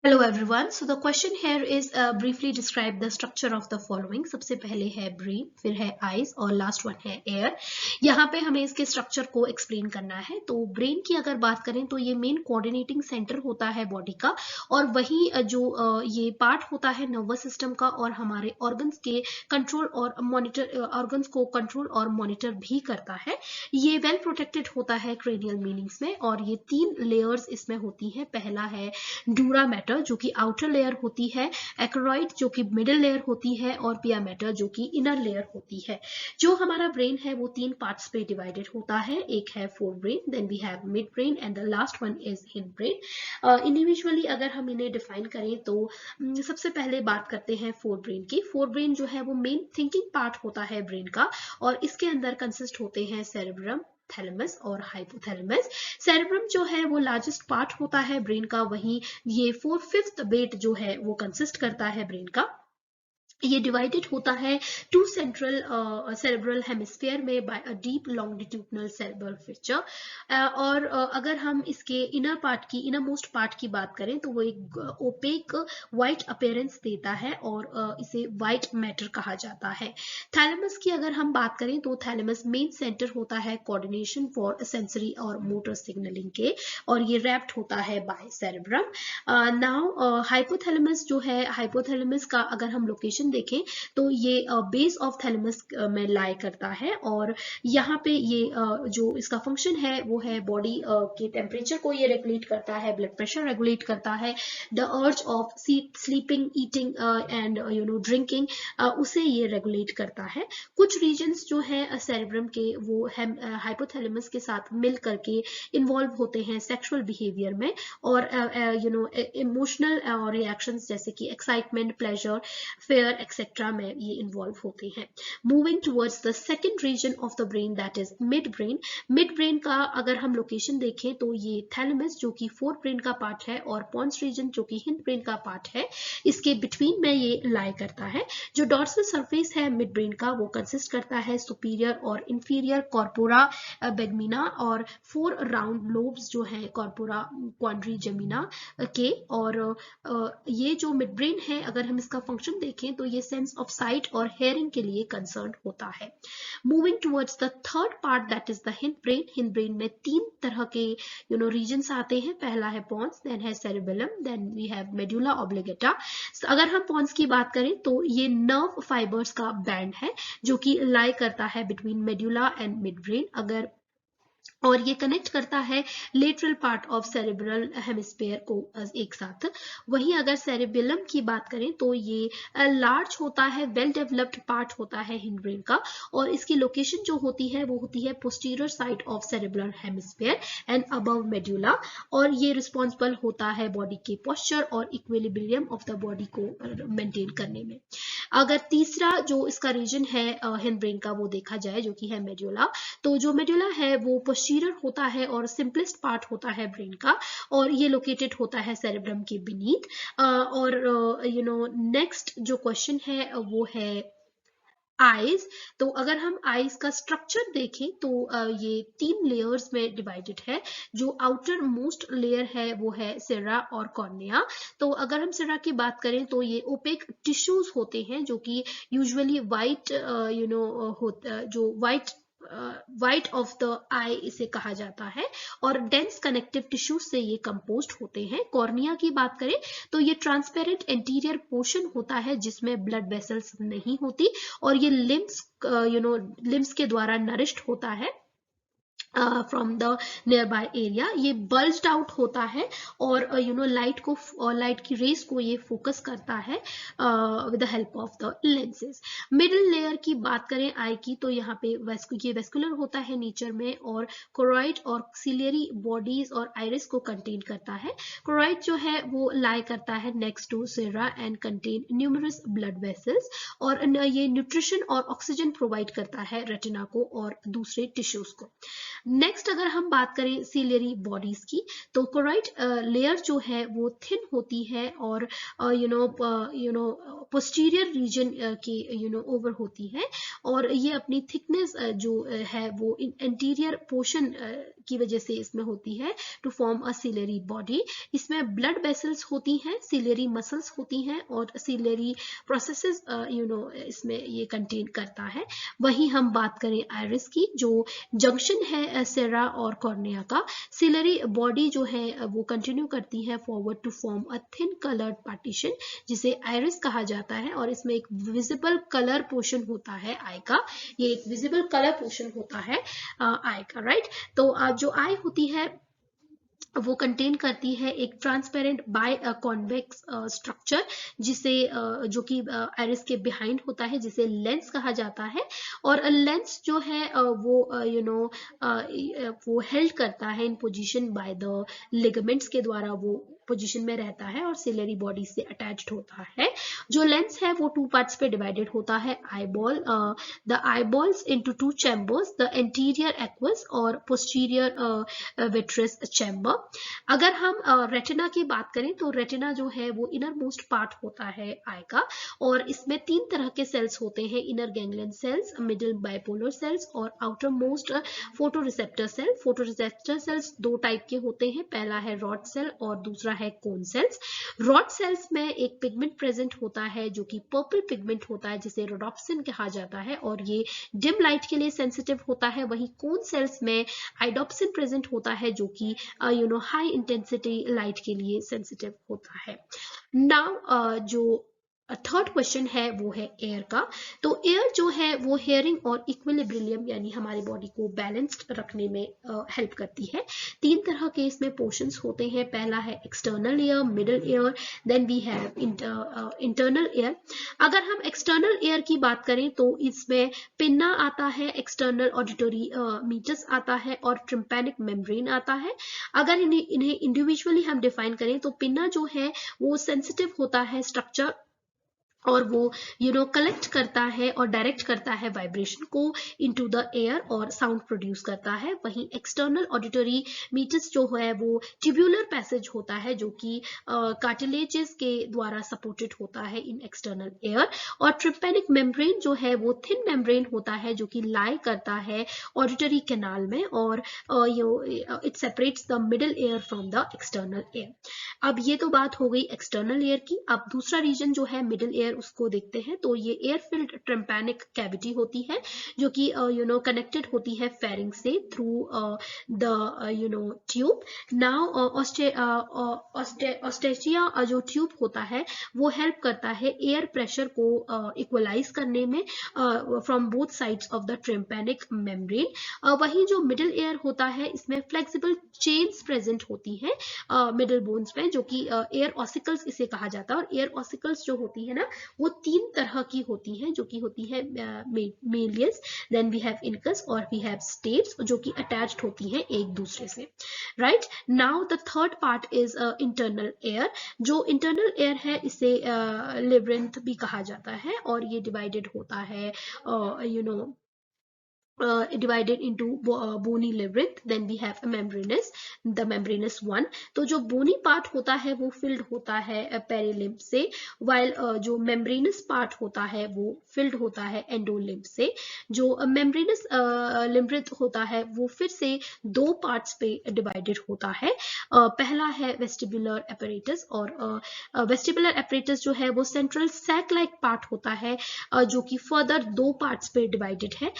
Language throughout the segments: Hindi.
Hello everyone. So the question here is briefly describe the structure of the following. सबसे पहले है ब्रेन, फिर है आईज और लास्ट वन है एयर. यहाँ पे हमें इसके स्ट्रक्चर को एक्सप्लेन करना है. तो ब्रेन की अगर बात करें तो ये मेन कोऑर्डिनेटिंग सेंटर होता है बॉडी का और वही जो ये पार्ट होता है नर्वस सिस्टम का और हमारे ऑर्गन्स के कंट्रोल और मॉनिटर ऑर्गन्स को कंट्रोल और मॉनिटर भी करता है. ये वेल प्रोटेक्टेड होता है क्रेनियल मीनिंग्स में और ये 3 लेयर्स इसमें होती है. पहला है डूरा मैटर जो कि आउटर लेयर होती है, एक्रोइड जो कि मिडिल लेयर होती है और पिया मैटर जो कि इनर लेयर होती है. जो हमारा ब्रेन है वो 3 पार्ट्स पे डिवाइडेड होता है. एक है forebrain, then we have midbrain and the last one is hindbrain. Individually अगर हम इन्हें डिफाइन करें तो सबसे पहले बात करते हैं फोर ब्रेन की. फोर ब्रेन जो है वो मेन थिंकिंग पार्ट होता है ब्रेन का और इसके अंदर कंसिस्ट होते हैं सेरेब्रम, थैलेमस और हाइपोथैलेमस. सेरेब्रम जो है वो लार्जेस्ट पार्ट होता है ब्रेन का, वहीं ये 4/5 वेट जो है वो कंसिस्ट करता है ब्रेन का. ये डिवाइडेड होता है टू सेंट्रल सेरेब्रल हेमिस्फीयर में by a deep longitudinal cerebral fracture. और अगर हम इसके इनर मोस्ट पार्ट की बात करें तो वो एक ओपेक वाइट अपीयरेंस देता है और इसे वाइट मैटर कहा जाता है. थैलेमस की अगर हम बात करें तो थैलेमस मेन सेंटर होता है कोऑर्डिनेशन फॉर सेंसरी और मोटर सिग्नलिंग के और ये रैप्ड होता है बाय सेरेब्रम. नाउ हाइपोथैलेमस जो है, हाइपोथैलेमस का अगर हम लोकेशन देखें तो ये बेस ऑफ थैलेमस में लाई करता है और यहाँ पे ये जो इसका फंक्शन है वो है बॉडी के टेम्परेचर को ये रेगुलेट करता है, ब्लड प्रेशर रेगुलेट करता है, the urge of sleeping, eating and drinking उसे ये रेगुलेट करता है. कुछ रीजन्स जो है सेरेब्रम के वो हाइपोथैलेमस के साथ मिल करके इन्वॉल्व होते हैं सेक्सुअल बिहेवियर में और इमोशनल रिएक्शंस जैसे कि एक्साइटमेंट, प्लेजर, फेयर एक्सेट्रा में ये इन्वॉल्व होते हैं. Moving towards the second region of the brain that is midbrain. Midbrain का अगर हम लोकेशन देखें तो ये थैलेमस जो कि फोर्थ ब्रेन का पार्ट है और पॉन्स रीजन जो कि हिंड ब्रेन का पार्ट है, इसके बिटवीन में ये लाई करता है. जो डॉर्सल सरफेस है मिड ब्रेन का वो कंसिस्ट करता है सुपीरियर और इंफीरियर कॉर्पोरा बेगमिना और 4 राउंड लोब्स जो है कॉर्पोरा क्वाड्रिजेमिना के. और ये जो मिड ब्रेन है अगर हम इसका फंक्शन देखें तो ये सेंस ऑफ साइट और हेयरिंग के लिए कंसर्न होता है. Moving towards the third part that is the hind brain. Hind brain में 3 तरह के रीजन्स आते हैं. पहला है पॉन्स, देन है cerebellum, then we have medulla oblongata. अगर हम पॉन्स की बात करें तो ये नर्व फाइबर्स का बैंड है जो कि लाई करता है between medulla and mid brain अगर और ये कनेक्ट करता है lateral part of cerebral hemisphere को एक साथ. वहीं अगर सेरेबेलम की बात करें तो ये लार्ज होता है, वेल डेवलप्ड पार्ट होता है हिंड ब्रेन का और इसकी लोकेशन जो होती है वो होती है posterior side of cerebral hemisphere and above medulla और ये रिस्पॉन्सिबल होता है बॉडी के पोस्चर और इक्विलिब्रियम ऑफ द बॉडी को मेंटेन करने में. अगर तीसरा जो इसका रीजन है हिंड ब्रेन का वो देखा जाए जो कि है मेडुला, तो जो मेडुला है वो पोस्टीरियर होता है और सिंपलेस्ट पार्ट होता है ब्रेन का और ये लोकेटेड होता है सेरेब्रम के बीनीथ. और नेक्स्ट जो क्वेश्चन है वो है आईज. तो अगर हम आईज का स्ट्रक्चर देखें तो ये 3 लेयर्स में डिवाइडेड है. जो आउटर मोस्ट लेयर है वो है सिरा और कॉर्निया. तो अगर हम सिरा की बात करें तो ये ओपेक टिश्यूज होते हैं जो कि यूजुअली वाइट जो वाइट ऑफ द आई इसे कहा जाता है और डेंस कनेक्टिव टिश्यू से ये कंपोज्ड होते हैं. कॉर्निया की बात करें तो ये ट्रांसपेरेंट इंटीरियर पोर्शन होता है जिसमें ब्लड वेसल्स नहीं होती और ये लिम्स के द्वारा नरिश्ड होता है from the near by area. ये बल्ज्ड आउट होता है और लाइट की रेस को ये फोकस करता है with the help of the lenses. Middle layer की बात करें आई की तो यहाँ पे ये वेस्कुलर होता है नेचर में और कोरॉइड और सिलियरी बॉडीज और आइरिस को कंटेन करता है. कोरॉइड जो है वो लाई करता है नेक्स्ट टू सिरा and contain numerous blood vessels और ये न्यूट्रिशन और ऑक्सीजन प्रोवाइड करता है रेटिना को और दूसरे टिश्यूज को. नेक्स्ट अगर हम बात करें सिलियरी बॉडीज की तो कोरॉइड लेयर जो है वो थिन होती है और पोस्टीरियर रीजन के ओवर होती है और ये अपनी थिकनेस जो है वो इंटीरियर पोर्शन की वजह से इसमें होती है to form a ciliary body. इसमें ब्लड वेसल्स होती हैं, सिलियरी मसल्स होती हैं और सिलियरी प्रोसेसेस इसमें ये कंटेन करता है। वहीं हम बात करें आयरिस की, जो जंक्शन है सेरा और कॉर्निया का, सिलियरी बॉडी जो है वो कंटिन्यू करती है forward to form a thin coloured partition जिसे आयरिस कहा जाता है। और इसमें एक विजिबल कलर पोर्शन होता है आई का, ये एक विजिबल कलर पोर्शन होता है आई का, राइट। तो जो आई होती है वो कंटेन करती है एक ट्रांसपेरेंट बाय कॉन्वेक्स स्ट्रक्चर जिसे जो कि आयरिस के बिहाइंड होता है, जिसे लेंस कहा जाता है। और लेंस जो है वो वो हेल्ड करता है इन पोजीशन बाय द लिगामेंट्स के द्वारा, वो पोजीशन में रहता है और सिलियरी बॉडी से अटैच्ड होता है। जो लेंस है वो टू पार्ट्स पे डिवाइडेड होता है, eyeball, the eyeballs into two chambers, the anterior aqueous और पोस्टीरियर विट्रस चैम्बर। अगर हम रेटिना की बात करें तो रेटिना जो है वो इनर मोस्ट पार्ट होता है आई का, और इसमें 3 तरह के सेल्स होते हैं, inner ganglion cells, middle bipolar cells और outermost photoreceptor cell. Photoreceptor cells 2 type के होते हैं, पहला है रॉड सेल और दूसरा है कोन सेल्स। रॉड सेल्स में एक पिगमेंट प्रेजेंट होता है जो कि पर्पल पिगमेंट होता है जिसे रोडोप्सिन कहा जाता है और ये डिम लाइट के लिए सेंसिटिव होता है। वहीं कोन सेल्स में आइडोप्सिन प्रेजेंट होता है जो कि हाई इंटेंसिटी लाइट के लिए सेंसिटिव होता है। नाउ जो थर्ड क्वेश्चन है वो है एयर का। तो एयर जो है वो हेयरिंग और इक्विलिब्रियम यानी हमारी बॉडी को बैलेंस्ड रखने में हेल्प करती है। 3 तरह के इसमें पोर्शंस होते हैं, पहला है external ear, middle ear, then we have internal ear. अगर हम एक्सटर्नल एयर की बात करें तो इसमें पिन्ना आता है, एक्सटर्नल ऑडिटरी मीटस आता है और ट्रिम्पैनिक मेम्ब्रेन आता है। अगर इन्हें इंडिविजुअली हम डिफाइन करें तो पिन्ना जो है वो सेंसिटिव होता है स्ट्रक्चर और वो कलेक्ट करता है और डायरेक्ट करता है वाइब्रेशन को इनटू द एयर और साउंड प्रोड्यूस करता है। वहीं एक्सटर्नल ऑडिटरी मीटस जो है वो ट्यूब्यूलर पैसेज होता है जो कि कार्टिलेजेस के द्वारा सपोर्टेड होता है इन एक्सटर्नल एयर। और ट्रिम्पैनिक मेम्ब्रेन जो है वो थिन मेम्ब्रेन होता है जो कि लाई करता है ऑडिटरी कैनाल में और it separates the middle air from the external air. अब ये तो बात हो गई एक्सटर्नल एयर की। अब दूसरा रीजन जो है मिडिल एयर उसको देखते हैं। तो ये एयर फिल्ड ट्रिम्पैनिक कैविटी होती है जो कि कनेक्टेड होती है फेरिंग से थ्रू द ट्यूब। नाउ ऑस्टेचिया जो ट्यूब होता है वो हेल्प करता है एयर प्रेशर को इक्वलाइज करने में from both sides of the tympanic membrane. वहीं जो मिडिल एयर होता है इसमें फ्लेक्सिबल चेन्स प्रेजेंट होती हैं मिडिल बोन्स में जो कि एयर ऑसिकल्स इसे कहा जाता है। और एयर ऑसिकल्स जो होती है ना वो 3 तरह की होती हैं जो कि होती है malleus, then we have incus और वी हैव स्टेप्स जो कि अटैच्ड होती हैं एक दूसरे से, right. Now the third part is internal ear. जो इंटरनल एयर है इसे लेब्रिंथ भी कहा जाता है और ये डिवाइडेड होता है divided into bony labyrinth. Then we have a the membranous one. तो जो bony part होता है वो filled होता है perilimb से, while जो membranous part होता है वो filled होता है endolimb से। जो membranous labyrinth होता है वो फिर से 2 parts पे divided होता है। पहला है vestibular apparatus और vestibular apparatus जो है वो central sac like part होता है जो कि further 2 parts पे divided है।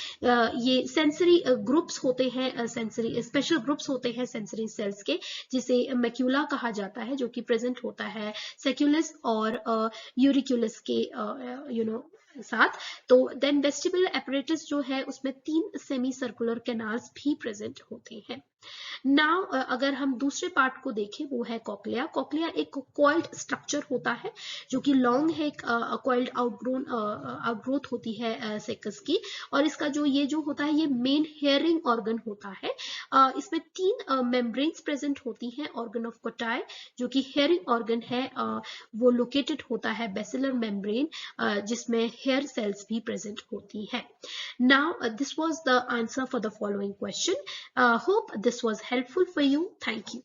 ये सेंसरी ग्रुप्स होते हैं, सेंसरी स्पेशल ग्रुप्स होते हैं सेंसरी सेल्स के, जिसे मैक्यूला कहा जाता है जो कि प्रेजेंट होता है सेक्यूलस और यूरिकुलस के साथ। तो देन वेस्टिबुलर एपरेटस जो है उसमें 3 सेमी सर्कुलर कैनाल्स भी प्रेजेंट होते हैं। नाउ अगर हम दूसरे पार्ट को देखें वो है कॉक्लिया। कॉक्लिया एक कॉइल्ड स्ट्रक्चर होता है जो कि लॉन्ग है, एक कॉइल्ड आउटग्रोथ होती है सेकस की। और इसका ये जो होता है ये मेन हेयरिंग ऑर्गन होता है। इसमें 3 मेम्ब्रेन्स प्रेजेंट होती हैं। ऑर्गन ऑफ कोटाई जो कि हेयरिंग ऑर्गन है वो लोकेटेड होता है बेसिलर मेम्ब्रेन जिसमें हेयर सेल्स भी प्रेजेंट होती हैं। Now this was the answer for the following question. Hope this was helpful for you. Thank you.